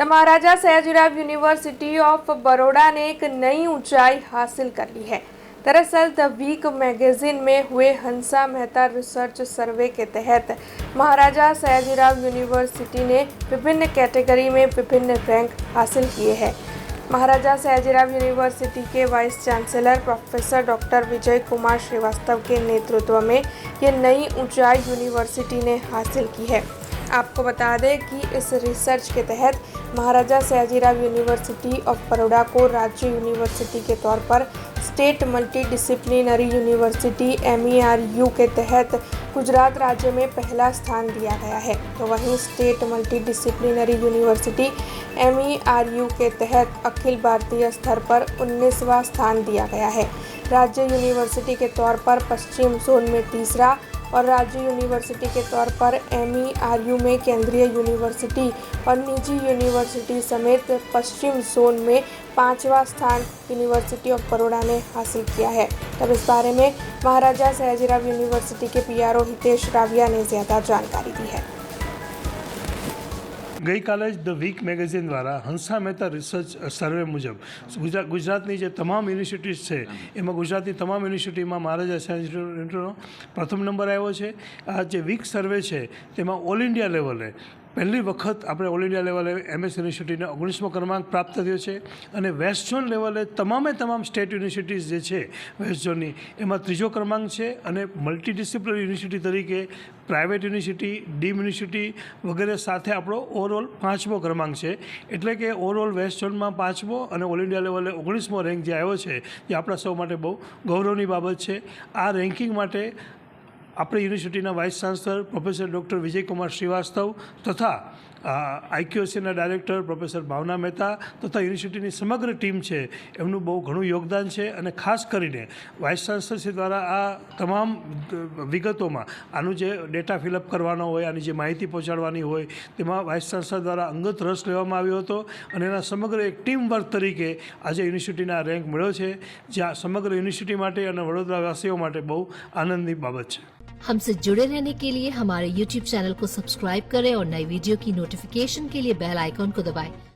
तो महाराजा Sayajirao university of Baroda ने एक नई ऊंचाई हासिल कर ली है। दरअसल द वीक मैगजीन में हुए हंसा मेहता रिसर्च सर्वे के तहत महाराजा सयाजीराव यूनिवर्सिटी ने विभिन्न कैटेगरी में विभिन्न रैंक हासिल किए हैं। महाराजा सयाजीराव यूनिवर्सिटी के vice chancellor professor doctor Vijay Kumar Srivastava के नेतृत्व में ये नई ऊंचाई यूनिवर्सिटी ने हासिल की है। आपको बता दें कि इस रिसर्च के तहत महाराजा सयाजीराव यूनिवर्सिटी ऑफ बड़ौदा को राज्य यूनिवर्सिटी के तौर पर state multi disciplinary university MERU के तहत गुजरात राज्य में पहला स्थान दिया गया है, तो वहीं state multi disciplinary university MERU के तहत अखिल भारतीय स्तर पर 19वां स्थान दिया गया है। राज्य यूनिवर्सिटी के तौर पर पश्चिम जोन में तीसरा और राज्य यूनिवर्सिटी के तौर पर MERU में केंद्रीय यूनिवर्सिटी और निजी यूनिवर्सिटी समेत पश्चिम जोन में 5वां स्थान यूनिवर्सिटी ऑफ बड़ौदा ने हासिल किया है। तब इस बारे में महाराजा सयाजीराव यूनिवर्सिटी के PRO हितेश राविया ने ज़्यादा जानकारी दी है। गई काले द वीक मैगजीन द्वारा हंसा मेहता रिसर्च सर्वे मुजब गुजरातनी जे तमाम यूनिवर्सिटीज है एमां गुजरातनी तमाम यूनिवर्सिटी में महाराजा सयाजीराव प्रथम नंबर आव्यो छे। आ जे वीक सर्वे है तेमां ऑल इंडिया लेवले पहली वखत अपने ऑल इंडिया लेवले MS यूनिवर्सिटी ने 19मो क्रमांक प्राप्त थयो छे अने वेस्ट जोन लेवले तमाम स्टेट यूनिवर्सिटीज जे छे वेस्ट जोननी एमां त्रीजो क्रमांक है अने मल्टी डिसिप्लिनरी यूनिवर्सिटी तरीके प्राइवेट यूनिवर्सिटी डीम यूनिवर्सिटी वगैरह साथे आपणो ओवरऑल 5मो क्रमांक है। एटले के ओवरऑल वेस्ट जोन में 5मो अने ऑल इंडिया लेवले 19मो रेंक जे आव्यो छे जे आपणा सौ माटे बहु गौरवनी बाबत है। आ रेंकिंग माटे अपनी university vice chancellor professor doctor Vijay Kumar Shrivastava तथा IQAC director professor Bhavna Mehta तथा यूनिवर्सिटी समग्र टीम है एमनु बहु घणुं योगदान है। और खास करीने वाइस चांसलरश्री द्वारा आ तमाम विगतों में आनु जे डेटा फिलअप करवानो होय आनी जे माहिती पहोंचाडवानी होय तेमां वाइस चांसलर द्वारा अंगत रस लेवामां आव्यो हतो अने एना समग्र एक टीम वर्क तरीके आज यूनिवर्सिटीना रेंक मळ्यो छे, ज्यां समग्र यूनिवर्सिटी माटे अने वडोदरावासीओ माटे बहु आनंदनी बाबत छे। हमसे जुड़े रहने के लिए हमारे YouTube चैनल को सब्सक्राइब करें और नई वीडियो की नोटिफिकेशन के लिए बेल आइकॉन को दबाएं।